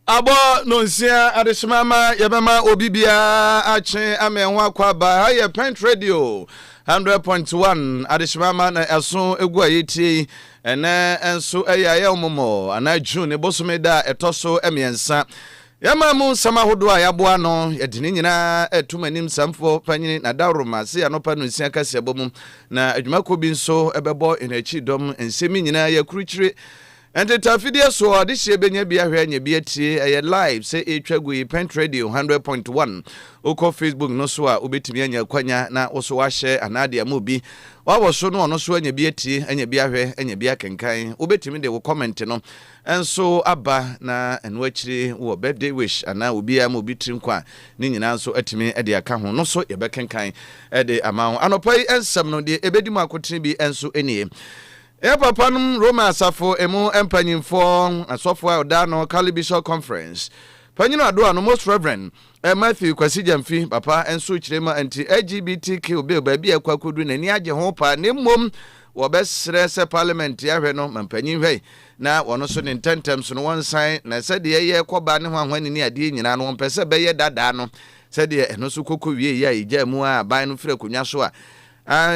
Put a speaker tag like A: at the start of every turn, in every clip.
A: Abo nonsia adeshimama yabema obibia ache amenwa kwaba aye Pent Radio 100.1 adeshimama na aso egu ayeti ene enso ayaye omomo ana June bosomeda etoso emiensa yama mu sama hodo ayaboa no yedini nyina etumanim samfo panyini na daroma se anopa nonsia kase abom na adwumako bi nso ebebo enachi dom ensemi nyina yakuruchire Ente tafidie so adihye benya bia hwe anya bia tie eye live say etwagu Pent Radio 100.1 uko Facebook no so a obetimi anya kwanya na wo so wa share anade amobi wa wo so no ono so anya bia tie anya bia hwe anya bia kenkan obetimi de wo comment no enso aba na eno akire wo birthday wish ana obi amobi trinkwa ni nyina nso atimi de aka ho no so ye be kenkan de amaho anopai ensam no de ebedi mu akotene bi enso enie papa num Roma asafo emu empanyimfo asofo oda no Calibishop Conference panyino ado no Most Reverend Matthew Kwasi Jamfi papa enso kirema anti LGBTQ bill ba bia kwakodu nani age ho pa ne mmom wo besre se parliament ya hwe no mampanyin hwe na wono so ne tentem so no wonsan na se de ye koba ne ho ahwani ni ade nyina no mpese be ye dada no se de eno so kokko wie ya ija mu a ban no frɛ kunwa so a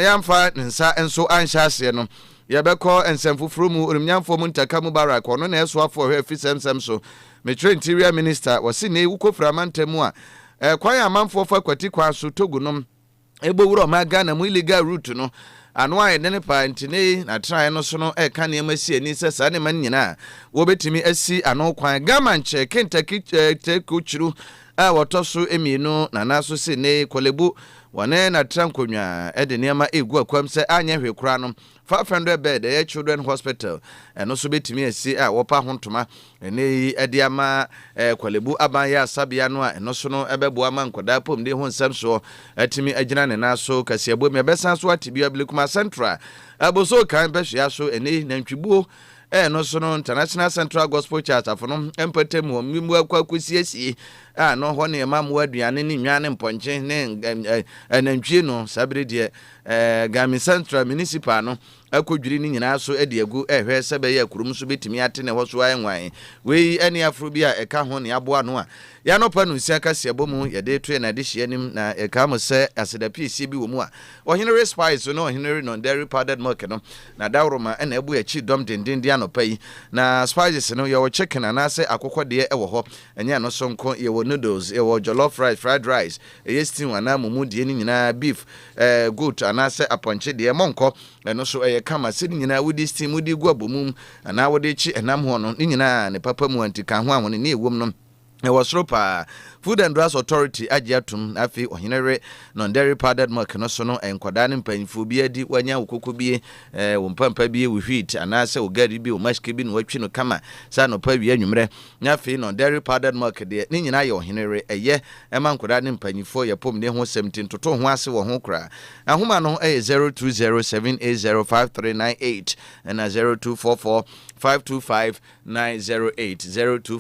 A: yamfa nsa enso anhyase no yabeko ensemfufuru mu urumnyamfo mu ntaka Mubarak ono na eso afo hwe fisemsem so metro interior minister wasi ne wukofra mantemu a kwan amanfo fa kwati kwa so togunom ebowuro maga na mu illegal route no ano aye ne pa ntine na try no so no ka ne masi ani sesa ne man nyina wo betimi asi ano kwan gamanche Kentucky tekuchuru a wotoso emienu na naso se ne kolebu wane na trankonwa ede niama egu akwam se anya hwekura no 500 bed e children hospital eno so betimi asi a wopa hontoma ene ede ama kolebu abanya asabia no a eno so no ebebo ama nkoda pom de ho nsam so atimi agina ne naso kasiabo me besan so atibia Blekuma Central aboso kan behia so ene nantwibuo no so no International Central Gospel Church afono empatemu mimu akwakusiesi no ho ne mamu aduane ni nwane mponche ne nantwie no sabre de Gami Central Municipal no akodwiri ni nyina so ade agu ehwe sebe ya kurum so betimi ate ne ho so ayenwan we ani afro bi a eka ho ne aboa no a ya no pa no nsia kase abomu ye de to na de hyenim na eka mo se aseda PC bi wo mu a ohenere spice no ohenere non dairy powdered milk no na dawroma na ebu achi dom dendin dia no pai na spices no ye wo chicken na se akokọ de e wo ho enya no so nko ye wo noodles ye wo jollof rice fried rice ye stew ana mumu de ni nyina beef goat ana se aponche de monko eno so kama sidi nyina wudi steam wudi gu abomum ana wode chi enam ho no nyina ne papa mu antika ho awon ne ewom no e wasropa Food and Drugs Authority agiatum afi ohenere non dairy powdered milk no so no enkwada ne mpanfo bi adi wanya okoko bi wo mpampa bi wo wheat ana se wo gari bi wo mashke bi no watwi no kama sa no pa wi anwumre afi non dairy powdered milk de ne nyina ye ohenere eye emankwada ne mpanfo ye pom ne ho 17 toto ho ase wo ho kra ahoma no 0207805398 and 0244525908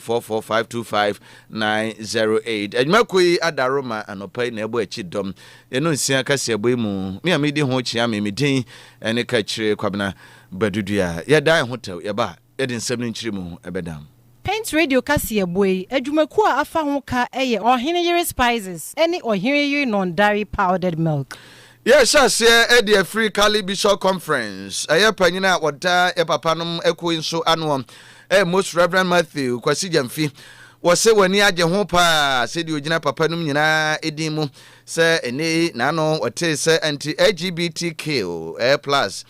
A: 0244525908 Ejmakoi adaroma anopai na ebo achi dom eno nsia kase ebo mu me amedi ho chia me medin ene ka kire kwabena badudua ya dan hotel ya ba edin nsem nkire mu ebedam
B: Pent Radio kase ebo adwumaku a afa ho ka eye ohenere spices ene ohenere non dairy powdered milk.
A: Yes, edi free Calibishop Conference. Aya panyina wada papanom eko inso anwom. Most Reverend Matthew Kwasi Jamfi. Wose wani age ho pa se di ogina papanum nyina edimu se ene na no wote se anti LGBTQ plus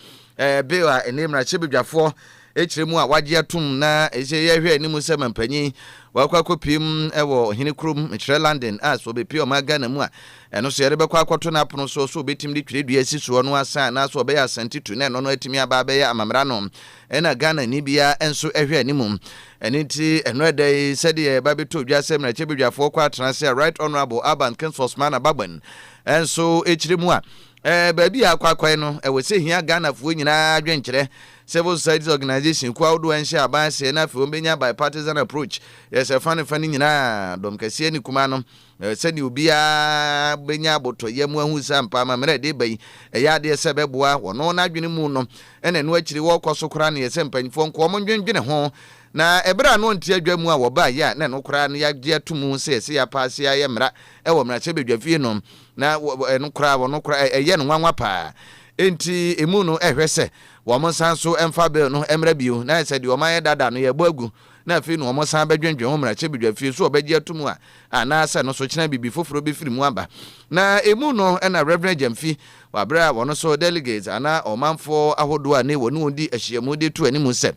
A: bill a ene mra chebedwafo echiremu a waje atum na eje yehwe animu se mampanyi wakwakopim ewo hinikrum mechre London as obepi o magana mu a eno so yere bekwa akoto na apono so obetim di twedua asiso no asa na so obeya santitu na eno no atimi aba beya amamra no ena Ghana ni bia enso ehwe animu eniti eno edai sede ba beto dwasem na chebedwafo kwa transia Right Honorable Akan Kinsosman Abagban enso echiremu a baabi akwakwai no we se hia Ghana fo nyina adwenkyere civil society organization kwa wodo anhye abanse na fe ombenya bipartisan approach yes fane nyina dom kase ni kuma no sɛde obia benya boto yemu ahu sampa ma mere de bai ya de se beboa wono na adwene mu no ene no akiri wo kɔso kora ne yɛsɛ mpanyifo nko mo ndwendwene ho na ebra no ntia adwamu a woba ya na no kora no yagye atumu se ya paase ya yemra ɛwɔ mra che bedwafie no na no kora wono kora ɛyɛ no nwanwa pa enti emu no ehwe se wo mo sanso emfa bill no emra bio na sɛ de o man dada no yɛbɔ agu na afi no mo san bedwendwen ho mra che bedwafie so obagye atumu a ana sɛ no so kyena bibi foforo be firi mu aba na emu no na Reverend Jamfi wabra wono so delegates ana omanfo ahodo a ne wonu di ahyiamu de tu animu sɛ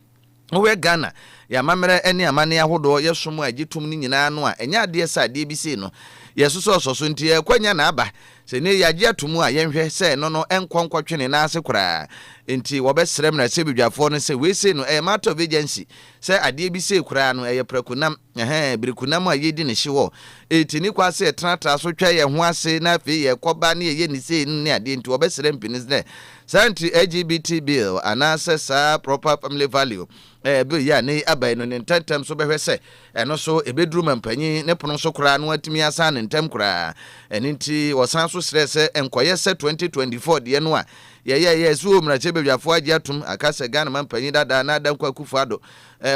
A: we Ghana ya mamere ene amane ahodo yesom agitum ni nyina no a enya ade sa ade bi sei no yesuso soso ntie kwanya na aba se ne yagye atumu a yenhwe se no enkonkotwene na ase kora enti wobesrem na se bidwafo no se we sei no matter of agency se ade bi sei kora no prakunam birikunam a yedi ne hyewo enti ni kwa se tratra so twa ye ho ase na afi ye koba ne ye ni sei ne ade enti wobesrem pinis ne santi LGBT bill anase sa proper family value bill ya ne abai no ne ntantem so behwe se eno so ebedru mampanyi ne pono so kora no atimi asa ne ntem kora eninti wosan so stress enkoye se 2024 de no a ye so mrache bedwafo agi atum akase Ghana mampanyi dada na adam kwa kufado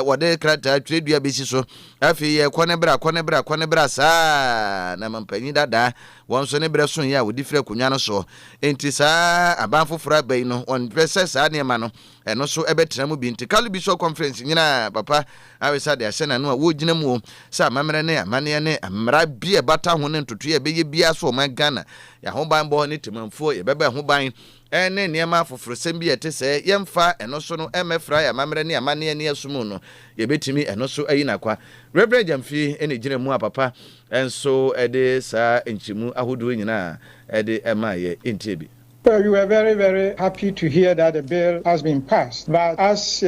A: wode krata tredua besi so afi ye kone bra sa na mampanyi dada wonso ne bre so ya wodi fira kunwa no so enti sa abanfo fura bai no on press sa ne ma no eno so ebetena mu bi enti Calibisho conference nyina papa awesa de asena no a wo gina mu sa mamre ne amane ne amra bi e bata ho ne ntoto ye beye bia so man Ghana ya ho ban bo ne temamfo ye bebe ho ban ene niema foforo sem bi ete se yemfa eno so no emefra ya mamre ne amane ne asumu no ye betimi eno so ayi nakwa Reverend Jamfi ene gina mu papa enso ede sa enchimu ahodo nyina ede ema ye entiebi.
C: Well, we were very, very happy to hear that the bill has been passed. But as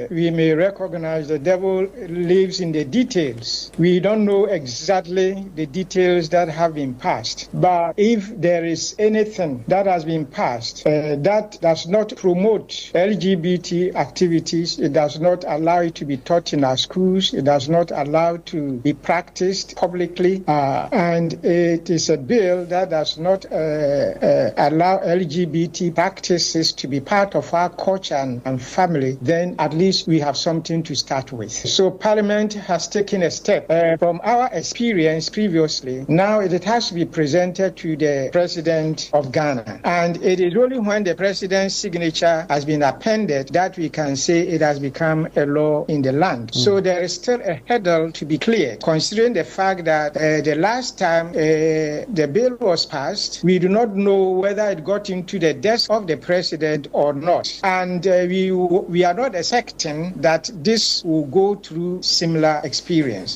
C: we may recognize, the devil lives in the details. We don't know exactly the details that have been passed. But if there is anything that has been passed that does not promote LGBT activities, it does not allow it to be taught in our schools, it does not allow it to be practiced publicly, and it is a bill that does not allow LGBT practices to be part of our culture and family, then at least we have something to start with. So Parliament has taken a step from our experience previously. Now it has to be presented to the President of Ghana. And it is only when the President's signature has been appended that we can say it has become a law in the land. So there is still a hurdle to be cleared, considering the fact that the last time the bill was passed, we do not know whether it got into the desk of the President or not. And we are not expecting that this will go through similar experience.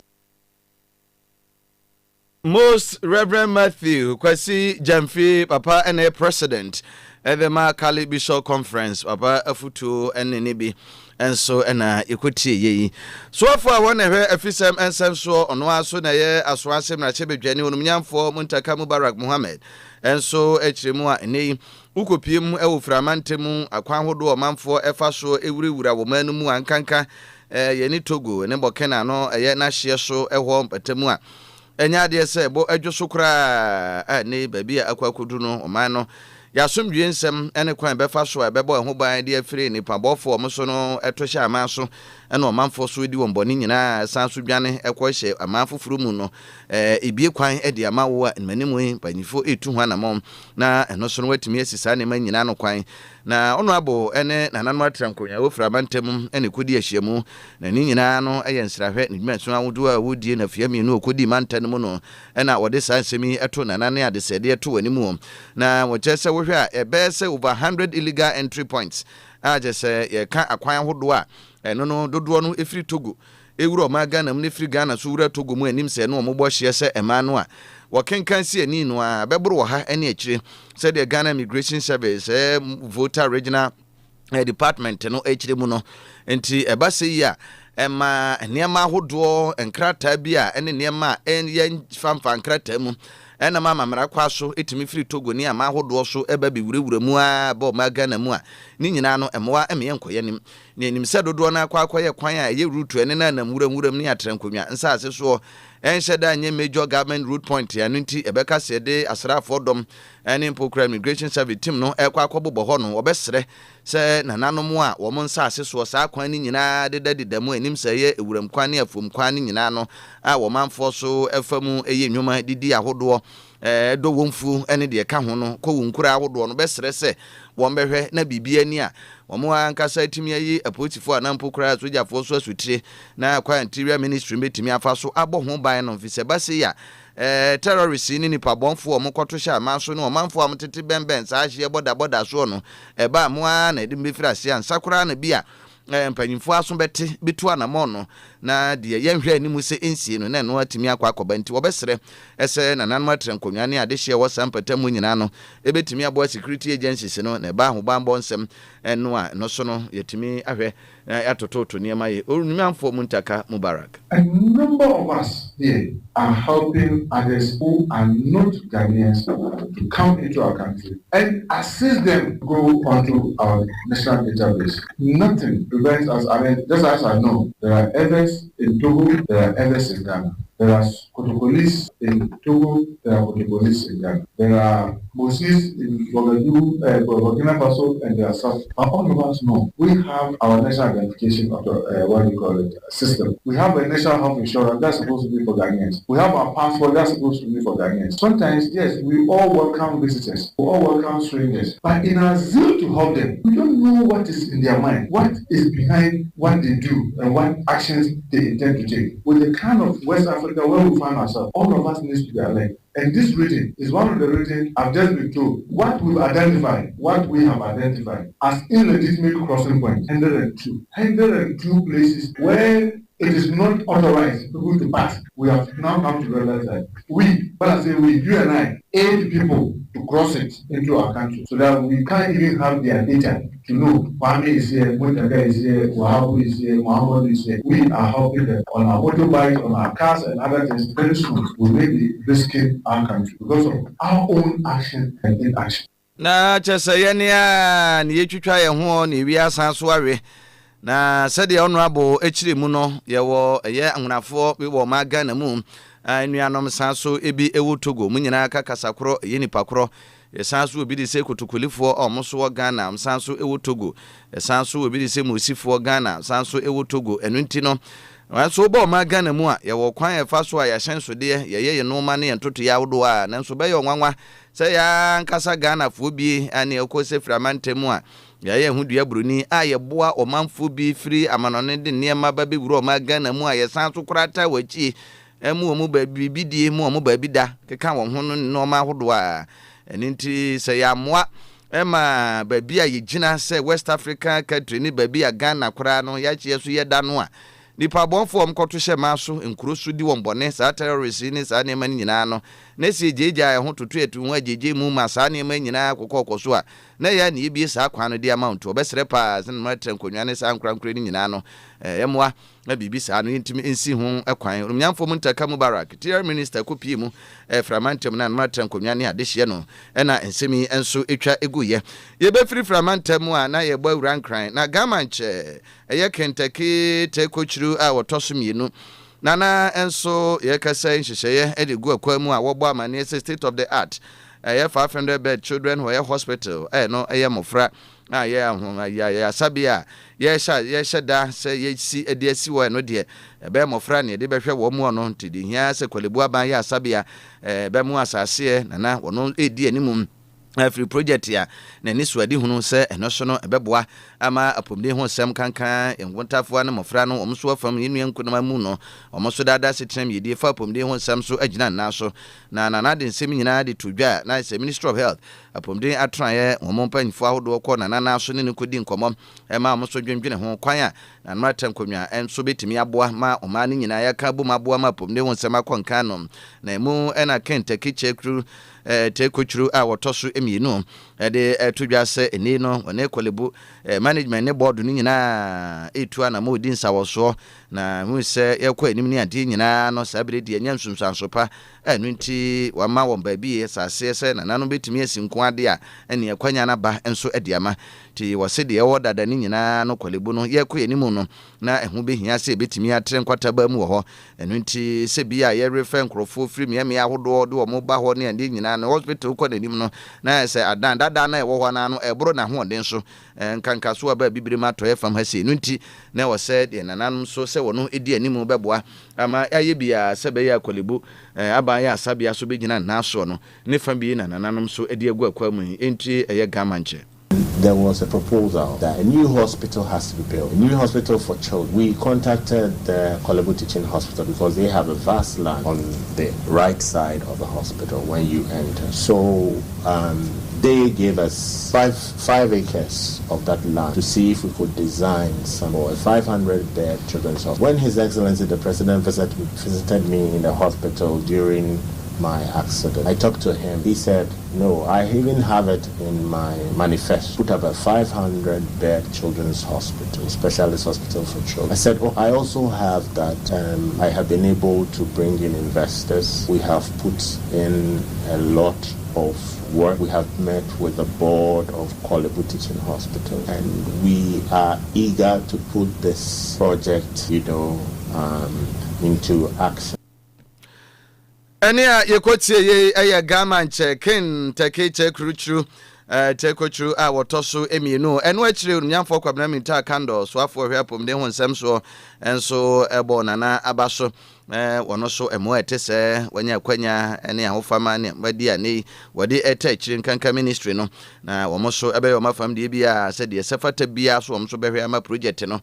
A: Most Reverend Matthew Kwasi Jamfi Papa and a President at the Calibisho conference Papa Afutu and Nibi and so and equity ye. So far one FSM and some so on one so na ye as one same na chebe Jenny for Muntaka Mubarak Muhammad and so Echimua ne ukopiem e oframantemu akwan hodo omanfo efa so ewurawura wo manumu ankanka ye ni Togo ne Burkina no ye na hye so ehwo mpatemu a enya de se bo adwoso kura ne babi akwakodu no oman no yasomdwe nsem ene kwan befa so bebo ho ban de afire ni pabofo omso no etohye amanso ene omanfo so di womboni nyina sanso dwane ekohye amanfo furu mu no ebie kwan ede amawo a manimu panifo etu ho anamom na eno so no watimi asisa ne manyina no kwan na ono abo ene nananu atrankonya wo framantem ene kodi ahyiamu na ni nyina no eye nsrahwe ne dwumaso awodo a wodie na fiame no kodi mantan mu no ena wode sansemi eto nanane adesede eto animu na wo chese wo hwe a ebese over 100 illegal entry points ajese ye ka akwan hodo a eno no dodo no efiri Togo ewuro ma Ghana mu efiri Ghana so wura Togo mu anim se no omobɔ hye se ema no a wakenkan si ani no a bɛboro wɔ ha ene akire se the Ghana Immigration Service voter regional department no akire mu no enti ebase yi a ema niema hodo enkrata bi a ene niema en yen famfa nkrata mu ɛna mama mara kwa so etimi firi Togo ni ama hodo so eba bi wurawura mu a ba ma Ghana mu a ni nyina no ɛmoa ɛme yenkoye nim ne nim sɛ dodo na akwakoye kwan a ɛyɛ route ɛne na nam wuram ni atrenkonwa nsa ase so ɛnhyɛ da nye major government route point ya no nti ɛbɛka sɛ de asrafo dom ɛne mpokra immigration service team no ɛkwa akɔbobɔ hɔ no wɔbɛsrɛ sɛ nananom a wɔn nsa ase so saa kwan ni nyina deda mu anim sɛ ɛyɛ ewuram kwan ne afom kwan ni nyina no a wɔmanfo so ɛfamu ɛyɛ nnwuma didi ahodoɔ do wonfu ene de ka ho no ko wunkura ahodo no besere se won behwe na bibia ni a omo ankasa timi ayi apotifo anampo kura sojafo so asutire na kwa interior ministry betimi afa so abo ho ban no mfise base ya terrorist ni nipa bonfo omo kwoto hya amanso no omanfo amtete benben sa ahye boda so no eba mo a na de mbefira ase ansakura na bia mpanyimfo aso bete betu anamo no na de yenhwe animu se ensie no na no atimi akwa akoba nti obesere ese na nanma trenkonwa ne ade hye wo sampata mu nyina no ebetimi abo security agencies no na ba ho bambo nsem eno a no so no yetimi ahwe atototo niema ye onumamfo mu ntaka Mubarak.
D: A number of us here are helping others who are not Ghanaians to come into our country and assist them go onto our national database. Nothing prevents us. I mean, just as I know, there are others in Togo, there are others in Ghana. There are Kotokolis in Togo, there are Kotokolis in Ghana. There are Mosis in Burkina Faso, and there are South. But all of us know we have our national identification system. We have a national health insurance that's supposed to be for Ghanaians. We have our passport that's supposed to be for Ghanaians. Sometimes, yes, we all welcome visitors, we all welcome strangers, but in our zeal to help them, we don't know what is in their mind, what is behind what they do, and what actions they intend to take. With the kind of West Africa where we find ourselves, all of us needs to be alert. And this region is one of the regions I've just been told what we have identified as illegitimate crossing points, 102 places where it is not authorized people to pass. We have now come to realize that when I say we, you and I, aid people to cross it into our country so that we can't even have their data to know Kwame is here, Mutaga is here, Wahabu is here, Muhammad is here. We are helping them on our motorbikes, on our cars and other things. Very soon we may be risking our country because of our own action and inaction.
A: Na chesayenia ni yetwitwa ye ho ni wi asan so awe na sede honorable echire mu no ye wo ye anwunafo bi wo ma Ghana mu anuanom san so ebi ewu Togo mu nyina aka kasakoro ye nipa koro ye san so obi di se kotokolifo omoso wo Ghana san so ewu Togo san so obi di se musifo Ghana san so ewu Togo enu nti no wanso bo ma Ghana mu a ye wo kwan e fa so a ya hyenso de ye no ma ne entoto ya wodo a nanso be ye nwanwa se ya nkasa Ghana fo bi ane ekose framantemu a ye hudua bruni a ye boa omanfo bi firi amanone de niema ba be wuro ma Ghana mu a ye san so kurata wachi emu mu ba bibidie mu ba bida keka wo ho no ma hodo a eninti se ya moa ema ba bia ye gina se West Africa country ni ba bia Ghana kura no ya chie so ye da no a nipa bonfo mkoto hye maso enkuro so di wombone sa terrorist ni sa ne man nyina no na si jeja ho totu etu ho ajeje mu ma sa ne man nyina kokokoso a na ya ne bi sa kwa no di amount obesere pa sen matra nkonwa ne sa nkran ni nyina no yemwa na bibi sa no ntimi ensi ho ekwan rumnyamfo mu ntaka Mubarak tier minister kopi mu framantem na matra nkonwa ne adehye no na ensemi enso etwa eguye ye be free framantem a na ye bo rankran na gamanche eye Kentucky tekochru a wotosomienu nana enso ye kasa nhyehyeye edegu akwa mu a wobo amane state of the art 500 bed children who hospital no mofra ya sabia ye shada se ye si ediasi wo no de be mofra ne de behwe wo mu no ntidi hia se kwalebu aban ya sabia be mu asase nana wono edi animum free project ya na ni suadi hunu se eno so no ebeboa ama apomde ho sem kankan enwontafo na mofra no omso afam yenu yankunama mu no omso dada setrem yedi fa apomde ho sem so agina na so na de nsem nyina de todwa na se Ministry of Health apomde atraye omompanfo ahodo ko na so ne kodi nkomom ema omso dwendwene ho kwan a na matam konwa enso betimi aboa ma oma ne nyina ya ka bu maboa ma apomde ho sem akonkan no na mu ena Kentucky chekru tekochuru a wotoso emienu de to dwa se eni no one Kwalebu management ne board ni nyina etu ana mo din sawoso na hu se yekọ enim ne ade nyina no sabere de anya nsumsansopa enu nti wama won ba bi esase se na nanu betimi asinko ade a ene yakwanya na ba enso adiama ti wose de ewo dada ni nyina no Kwalebu no yekọ enim no na ehu behia se betimi atre nkwata ba mu ho enu nti se bia ye refer nkrofo firi me ahodo de wo mo ba ho ne ade nyina no hospital ko nanim no na se adan dada na ewo ho na no ebro na ho den so nkanka so aba bibire ma to efam ha se enu nti na wo se de nananum so se wono edi animu beboa ama aye bia se be ya Kwalebu aba ya asabia so begina na so no ne fam bi na nananum so edi agu akwa mu enti eye gamanche.
E: There was a proposal that a new hospital has to be built, a new hospital for children. We contacted the Kwalebu Teaching Hospital because they have a vast land on the right side of the hospital when you enter. So they gave us five acres of that land to see if we could design some or a 500-bed children's hospital. When His Excellency the President visited me in the hospital during my accident, I talked to him. He said, no, I even have it in my manifesto. Put up a 500-bed children's hospital, specialist hospital for children. I said, oh, I also have that. I have been able to bring in investors. We have put in a lot of work. We have met with the board of Kwalebu Teaching Hospital, and we are eager to put this project, into action.
A: Ania yekotie ye aya gamanche ken takeche kruchu tekochu a wotoso emienu eno akire nyamfo kwabena minta kando so afo hwapom de honsem so enso ebo nana abaso wono so emo etese wanya kwanya ene ahofama ne badi ani wode etachire nkanka ministry no na womo so ebe yo mafam de bia se de sefata bia so womo so behwe ama project no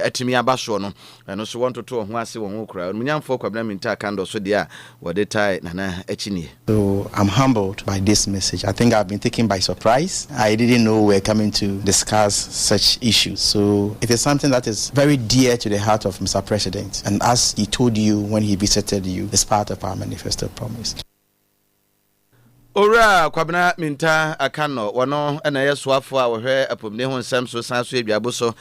A: atimi abaso no eno so wonto to ho ase won okura nyamfo kwabena minta kando so de a wode tai nana achini.
F: So I'm humbled by this message. I think I've been taken by surprise. I didn't know we're coming to discuss such issues. So it is something that is very dear to the heart of Mr. President. And as he told you when he visited you, it's part of our manifesto promise.
A: Ora kwabena minta akano wono na yesoafo a wohwe apomne ho nsam so sanso aduabo so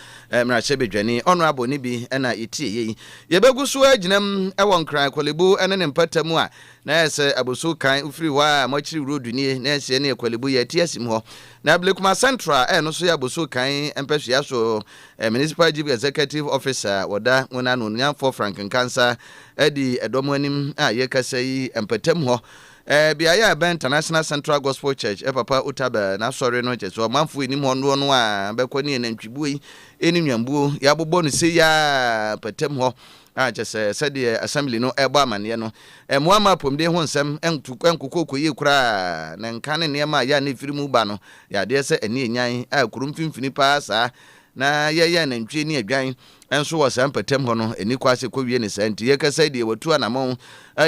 A: mrache bedwani honorable ni bi na itie yi yebeguso aginam ewon kran Kwalebu ene ne mpatamu a na yese aboso kan ufiri wa mochiri road ni na yese ne Kwalebu ya tiasim ho na Blekuma Central no so ya aboso kan empehia so municipal chief executive officer woda wona no nyamfo Frank Kansa edi edomo anim a yekasa yi empatam ho biaya Pent International Central Gospel Church papa utaba na sorry no che so manfo enim ho no a bekoni enantwibu yi enim nyambuo ya bobbo no se ya patam ho a che se de assembly no ebo amane no moama pomde ho nsem enkukoko yi kura na nkane ne ma ya na firimu ba no ya de se eni enyan a kurum fimfini pa sa na ye na ntwe ni adwan enso wo sampatam ho no eni kwase kowie ne santi ye kasa de watu anamon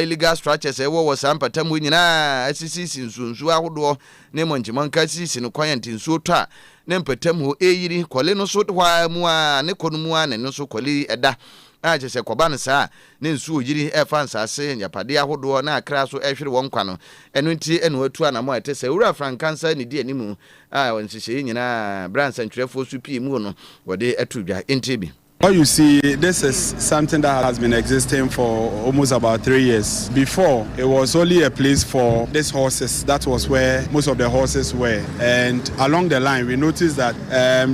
A: illegal structures wo sampatam nyina asisi nsunsu ahodo ne monjimon kasisi no kwanti nsu to a ne mpatam ho eyiri kole no so hwa mu a ne konumu a ne no so kole eda a jese koba no saa ne nsu oyiri efa nsase nyapade ahodo na akra so ehwere won kwa no eno nti eno watu anamon etese wura frankansa ne di animu a wonsihye nyina branch antwerefo su pii mu no wode atudwa entibi.
G: Well, you see, this is something that has been existing for almost about 3 years. Before, it was only a place for these horses. That was where most of the horses were. And along the line, we noticed that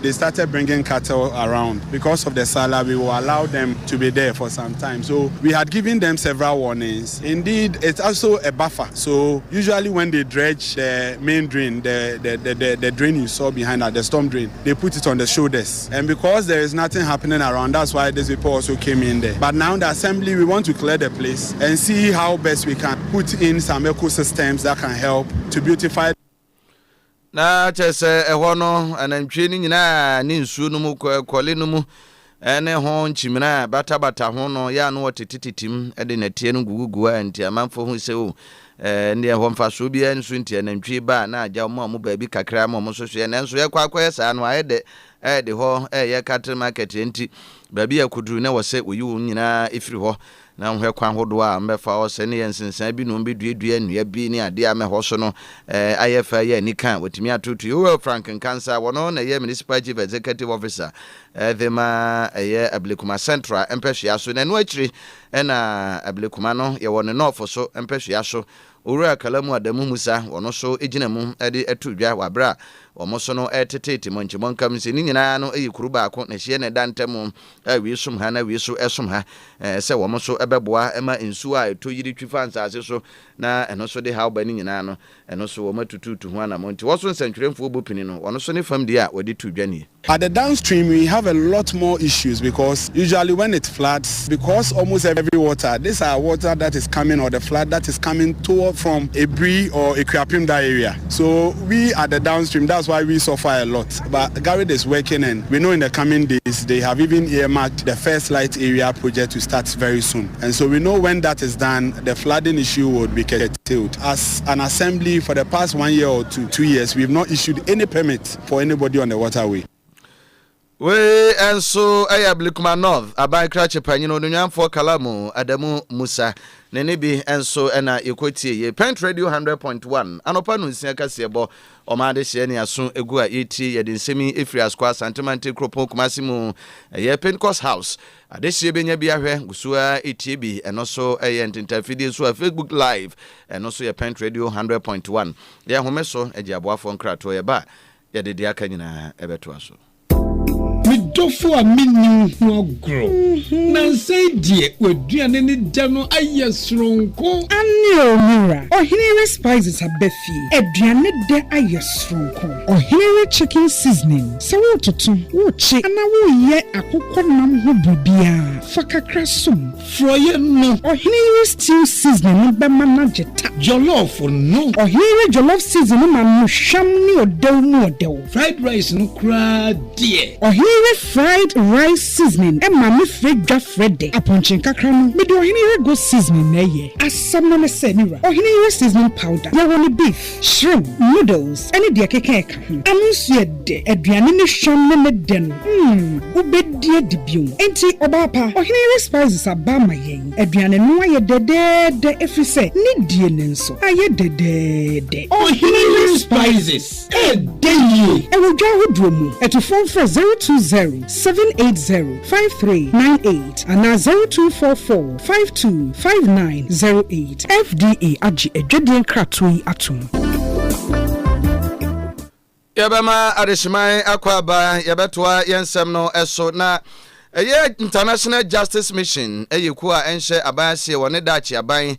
G: they started bringing cattle around. Because of the salary, we will allow them to be there for some time. So we had given them several warnings. Indeed, it's also a buffer. So usually when they dredge the main drain, the drain you saw behind that, the storm drain, they put it on the shoulders. And because there is nothing happening around, that's why these people also came in there. But now the assembly, we want to clear the place and see how best we can put in some ecosystems that can help to beautify.
A: Na chese ehono anantwe ni nyina ni nsu no mu kwole no mu ene ho nchimina bata ho no ya no wotitititim ede na tie no gugugu anti amanfo hu se o ne ho mfa so bia nsu nti anantwe ba na agya mo baabi kakra mo so so ne nso ye kwakwa sa no ayede de ho ye cattle market enti baabi akuduru na wose oyi wo nyina efiri ho na hwe kwan hodo a mbefa o se ne yensensan bi no mbedua nnua bi ne ade a me ho so no ayefa ye nika wotimi atoto yo Frank Cancer wono na ye municipal chief executive officer thema ye Ablekuma Central empehwea so na no akiri na Ablekuma no ye wono north so empehwea so Ura Kalamu Adamu Musa wono so ejinamu ade atudwa wabra omoso no etetete monchimon kam se ni nyina no eyikuru ba ko na hie ne dantemu awi sum ha na wi so esum ha se womoso ebeboa ema ensu a eto yiri twifa nsase so na eno so de ha ba ni nyina no eno so womatututu ho na monti woso nsantweremfo obopini no wono so ne fam dia wadi tudwa ni.
G: At the downstream, we have a lot more issues because usually when it floods, because almost every water, this are water that is coming or the flood that is coming toward from Ebri or Equiapimda area. So we at the downstream, that's why we suffer a lot. But Garrett is working and we know in the coming days, they have even earmarked the First Light area project to start very soon. And so we know when that is done, the flooding issue would be curtailed. As an assembly for the past 1 year or 2 years, we have not issued any permit for anybody on the waterway.
A: We and so Ablekuma North abai krache panyino nwanfo Kalamu Adamu Musa nenebi enso ena ekotie ye Pent Radio 100.1 anopa no nsia kasebo omade hye ne aso egu a yeti ye densemi efri askwa santimante kropo kumasimu ye Pentecost House adehye benya bi ahwe gusua etie bi enoso eye ntintafidi so Facebook live enoso ye Pent Radio 100.1 ye homeso eji aboafo nkrato ye ba ye de dia kanyina ebeto aso
H: Midofo a minu ho agro na say die waduane ne da no ayesronko
I: ani omura ohinere spices abefi aduane de ayesronko ohinere chicken seasoning so wototo wochi ana wo ye akokọ nam ho bibia fakakra som
H: froye no
I: ohinere stew seasoning be manageta
H: jollof no
I: ohinere jollof seasoning ma no hwam ni odew mu odew
H: fried rice no kra die
I: fried rice seasoning e ma me fredwa frede aponchin kakra no me do ohinere go seasoning na ye asam no me se niwa ohinere seasoning powder ya woni beef shrimp noodles any de keke ka ho amunsu ede aduane ne hwam ne de no ubedie dibium enti obapa ohinere spices abama yen aduane no aye de efise ni die ne nso aye de
H: ohinere spices e de ye
I: e wodwa hodromu eto phone for 020-780-5398 and 0244-525908 FDA agi edwedien kratoi atum.
A: Yabama adeshimai akwaba yabetwa yensem no eso na International Justice Mission eyekua enhye abanse wone dachi aban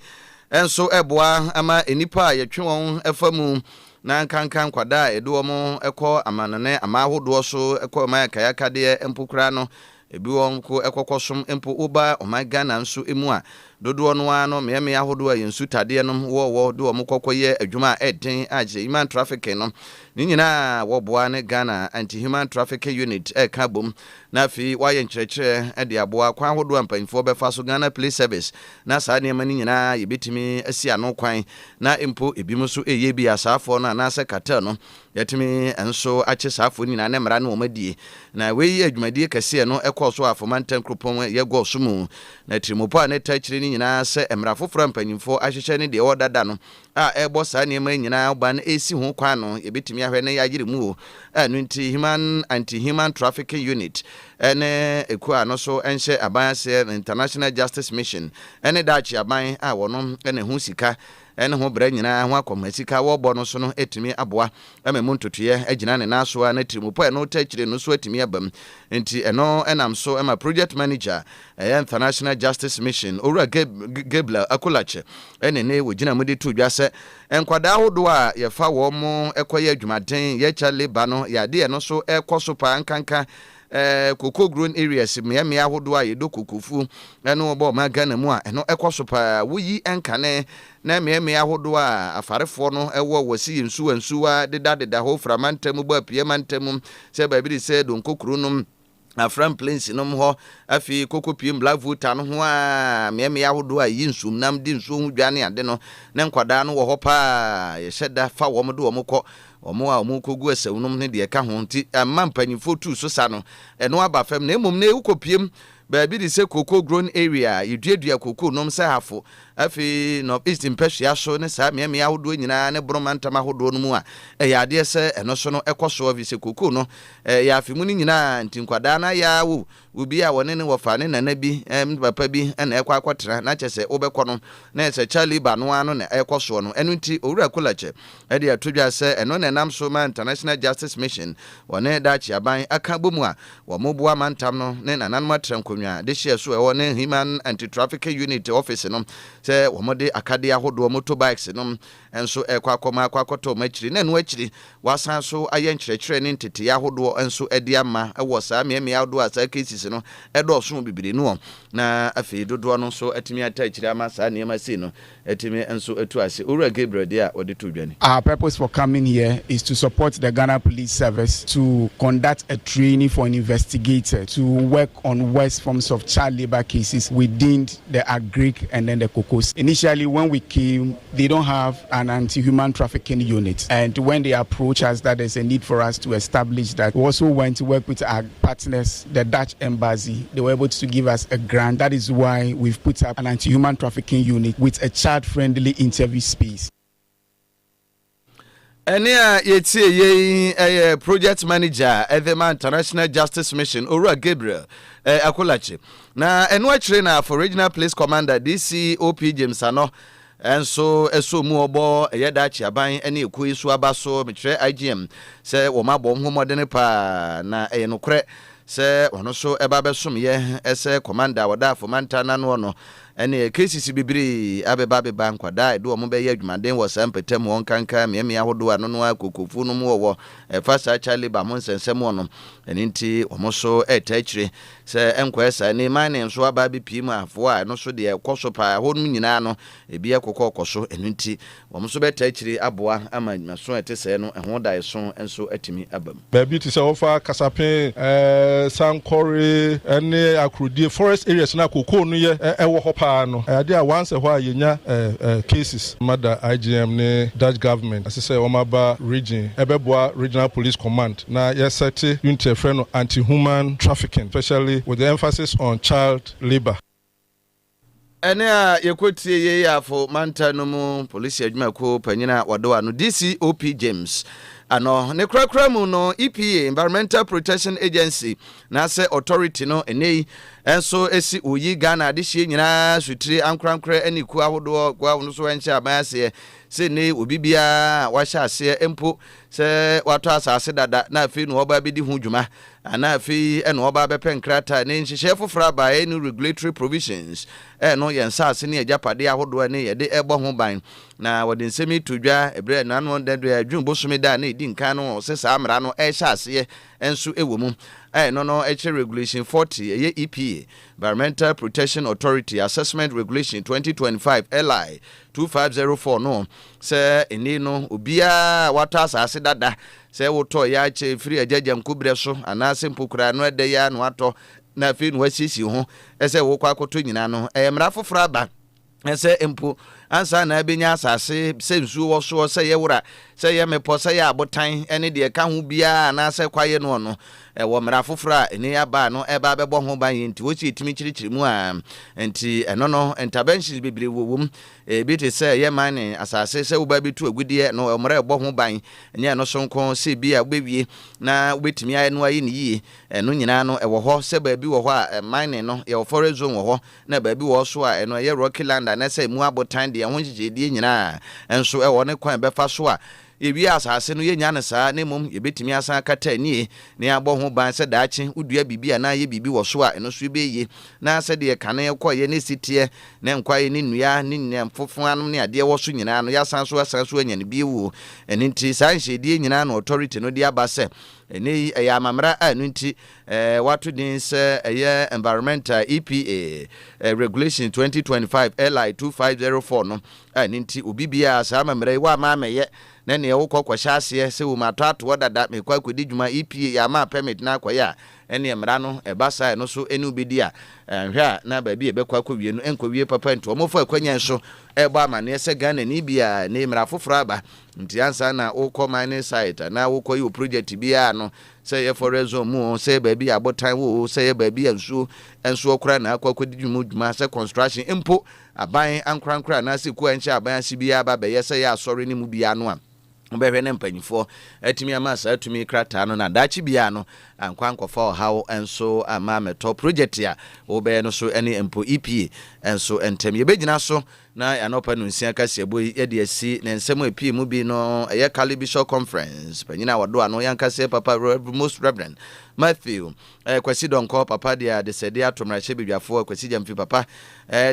A: enso eboa ama enipa yetwe won efamu na kankan kwada edo mo ekọ amanane amahodo so ekọ mayaka yakade empukura no ebi won ko ekokosom empu uba omaga na nso emu a dodo no ano meme ahodo a yensu tade no wo do mo kokoye adwuma eden age human trafficking no ni nyina wo boa ne Ghana anti human trafficking unit eka bom na fi waye nkyerɛkyerɛ ede aboa kwan ahodo ampanfo befa so Ghana Police Service na saa ne mani nyina yebetimi asi ano kwan na empo ebimo so eye bi asafo na na se cartel no yetimi enso ache safo nyina ne mra na omadie na weyi adwumadie kase no ekɔ so afomantan kropon ye go so mu na trimopo a ne tachiri nyina se emra foforo mpanyimfo ahyehyɛ ne de odada no a ebo saa ne ma nyina oba na esi ho kwan no yebetimi ahwe ne yagire mu anu nti anti-human trafficking unit ene ekua no so enhye abanse International Justice Mission ene dachi aban a wono ene ho sika ene ho bra nyina ho akomasika wo bo no so no etimi aboa amemu ntotoye agina ne naso a na trimopo eno tachire no so etimi abam nti eno enam so ema project manager International Justice Mission Ora Gebla Akulache ene ne wogina mu de to dwase enkwada hodo a ye fa wo mo ekoye adwumaden ye cha labor no ya de eno so ekoso pa nkanka koko grown areas me ahodo a yedo kokofu eno obo ma Ghana mu a eno ekoso pa wuyi enkane na me ahodo a afarefo no ewo wasi nsuwa deda ho framantam ba pie mantam se ba bi de se don kokuru no afram plains no ho afi kokopiem black voter no ho a me ahodo a yinsum nam di nsu hu dwane ade no ne nkwada no wo ho pa ye hyeda fa wo mo do wo mokọ omo a omo kogu asawunum ne de ka ho nti amampanyifo tu so sa no eno aba fam na emom na ukopiem baabi de se cocoa grown area yeduadua cocoa nom se hafo afi no east impeshia so ne saa me ahodo nyina ne bromantam ahodo no mu a yade se eno so no ekoso vi se cocoa no ya afi mu ni nyina ntinkwada na ya wo obi a wone ne wofa ne nana bi papa bi na ekwakwatra na chese obekọ no na ese Charlie ba no ano na ekoso no eno nti owura kolache e de atodwa se eno ne nam so ma International Justice Mission wone dachi aban aka bomu a wo moboa mantam no ne nanan matrankonwa de hye so e wone Human Anti-Trafficking Unit office no se wo mode akade ahodo motorbikes no enso akwakoto machiri na no achiri wasan so aye nkyerɛkyerɛ ne ntete ahodo enso edi ama wo saa me ahodo asa cases no edo so bibiri no na afei dodo no so atimi atachiri ama saa ne ma si no atimi enso atu ase owura Gabriel dia odi to dwane.
G: Our purpose for coming here is to support the Ghana Police Service to conduct a training for an investigator to work on worst forms of child labor cases within the agric and then the cocos. Initially, when we came, they don't have an anti-human trafficking unit. And when they approached us that there's a need for us to establish that, we also went to work with our partners, the Dutch embassy. They were able to give us a grant. That is why we've put up an anti-human trafficking unit with a child-friendly interview space.
A: Enia ye project manager at the International Justice Mission Owura Gabriel Akolachi na enwa trainer for regional police commander DCOP James Ano enso eso mu obo yedachi aban ene eku isu abaso metre IGM se wo mabọ nhomodene pa na enokre se ono so eba besom ye ese commander wada for mantana no no ene cases bibiri abeba nkwada edo mo be ye adwumaden wo sampatem won kanka me ahodo ano no akokofu no mo wo fasa Charlie ba mo nsensem no ene nti omo so etachire se enkwesa ne mane nso aba bi pim afo a no so de ekoso pa ho no nyina no ebi ekokoso ene nti omo so betachire aboa ama so etese no eho da eso enso atimi abam
J: ba bi ti se ofa kasapen sankore ene akrodi forest areas na kokoo no ye ewo ho no idea once a while yenya cases mother IGM ne Dutch government as say Omaba region ebeboa regional police command na yesete unit friend anti-human trafficking especially with the emphasis on child labor.
A: Ene a yekotie ye afo manta no mu police adwuma ko panyina wadoa no DCOP James ano ne krakra mu no EPA Environmental Protection Agency na se authority no enei enso esi oyi Ghana de hye nyina sutire ankrankra aniku ahodo kwa no so enche amayase se ne obibia wahya ase empo se wato asase dada na afi no oba bedi ho dwuma ana afi eno oba bepenkrata ne nhihye fofora ba any regulatory provisions no yensa ase ne ajapade ahodo ne yede ebo ho ban na wode nsemi todwa ebre na no dedo adwumbo someda na edi nkan no se sa amra no ehya ase enso ewomu no regulation 40 ye EPA Environmental Protection Authority Assessment Regulation 2025 LI 2504 no se eni no obia wata asase dada se woto ya che free ajajam kubre so anase mpokura no ede ya no ato na fi no wasisi ho ese wo kwa akoto nyina no mra fofora ba ese empo ansa na benya asase se nsu wo so se ye wura se ye mepo se ye abotan ene de ka ho bia na se kwaye no no wo mra fofora eni aba no eba bebo ho ban yenti wo chi timi chirichiri mu a enti eno no interventions bibiri wowum bi te se ye mane asase se wo ba bitu agudie no mra ebo ho ban enya no sonko se bia obewie na obetimi aye no aye ni yi eno nyina no ewo ho se ba bi wo ho a mine no ye forest zone wo ho na ba bi wo so a eno ye Rocky Land na se mu abotan de ho jijedi nyina enso ewo ne kwan befa so a ewi asase no yenya ne saa ne mum yebetimi asan kata nie ne abo ho ban se daache udua bibia na ye bibi wo so a eno so beye na se de kane ekoye ne sitie ne nkwaye ne nua ne nyam fofo anu ne ade wo so nyina no yasan so anya ne biwu eninti san hye nyina no authority no de abase ene ya amamra anu nti watu din se environmental EPA regulation 2025 LI 2504 no aninti obibia sa amamra wa amameye na ne wo kokwa hyase se wo matato dada me kwa kodi dwuma EPA ya ma permit na akoya ene mmara no ebasa no so enu bidi a hwa na ba bi ebekwa akɔwie no enkɔwie papa nto omofo akwanya so eba amane ese Ghana ni bia ne mmara foforo aba nti ansa na wokɔ mining site na wokɔ yi project bia no sɛ ye forest zone mu sɛ ba bi abotan wo sɛ ye ba bi enso okra na akɔkɔdi dwuma sɛ construction empo aban ankrankra na se ku anhyɛ aban ase bia ba bɛyɛ sɛ yɛ asɔre ne mu bia no a mbɛhwɛ ne mpanyifo atumi ama saa atumi krata no na dachi bia no ankwankɔfa ɔhaw enso ama meto project ya wobɛyɛ no so ene mpo EPA enso entem yɛbɛgyina so na anopa no nsia kase boy yɛde asi ne nsɛm apie mu bi no ɛyɛ Cali Bishop Conference panyina wado ano yankase papa most reverend Matthew kwasi donko papa dia de sede atomrache bedwafo kwasi jamfi papa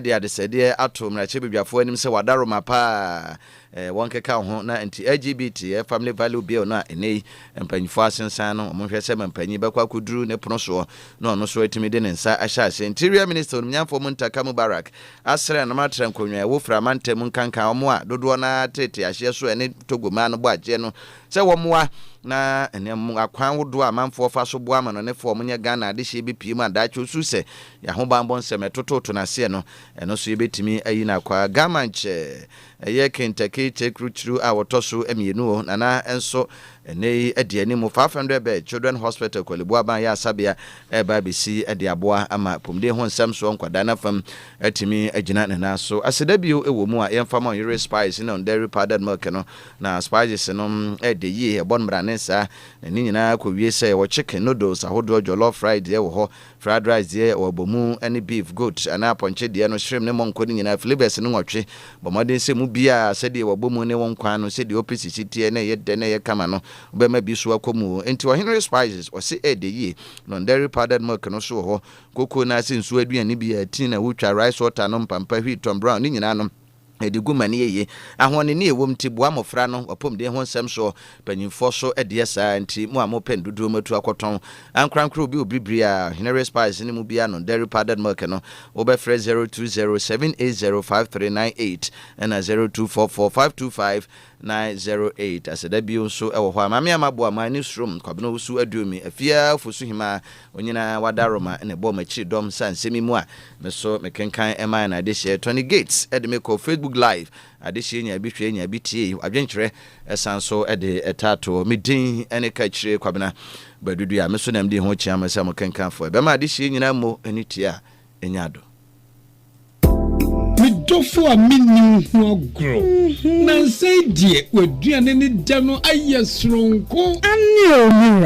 A: dia de sede atomrache bedwafo anim sɛ wadaro mapa wonkeka ho na anti LGBT family value bill na enei mpanyifo asensan no mo hwɛ sɛ mpanyi bɛkwa koduru ne pono so na ono so atimi de ne nsa ahyɛ interior minister nyamfo Muntaka Mubarak asre na matra nkonwa wo fra mantem nkanka omo a dodo na tete ahye so ene togoma no bo agye no sɛ womoa na ene akwan wodo a manfo fa so bo ama no ne fo munye Ghana de hye bepiem adacho su sɛ ya ho bambɔ nsɛm tototo na se no eno so yebetimi ayi na kwa gamanche eye Kentucky tekruchuru a wotoso emienu na enso ene ediani mu 500 bed children hospital kwalibu aban ya asabia eba besi edi aboa ama pomde ho nsɛm so nkwada na fam atimi agina ne na so asedabio ewo mu a yemfama on your spice na on dairy powdered milk no na spices no edeyi ebon mranensa ni nyina kɔwie sɛ wo chicken noodles ahodo jollof fried ye wo ho fried rice ye wo bomu any beef goat ana ponche de no shrimp ne monko ni nyina flavors no nwɔtwe bomodin sɛ mu bia sɛ de wo bomu ne won kwan no sɛ de opisi tie na ye de na ye kama no obema bi so akomu enti wo Henry Spices wo se edeyi no dairy powdered milk no so ho koko na se nsu aduane bi atin na wotwa rice water no mpampa wheat Tom Brown ni nyina no edi gumani yeye ahone ne ewom ti boa mofra no opom de ho nsɛm so panyimfo so ede saa nti mu amopen dudu matu akoton ankrankro bi obribri a Henry Spice ne mu bia no dairy powdered milk no obefre 0207805398 and 0244525908 aseda bi so ewo ho amame amabo amani strom kwabeno wusu aduomi afia fosu hima onyina wadaroma ne bɔ machi dom sansemi mu a me so mekenkan ema na de share Tony Gates edemeko Facebook live adehye nya bi hwe nya bi tie adwenkyerɛ esan so ede etato medin ene ka kyire kwabena badudu ya me so nam de ho chia me sam kenkan fo be ma adehye nyina mo enitia enyado
H: midofo a minni ho agro na nsɛ die waduane ne da no ayɛ soronko
I: Anyo mura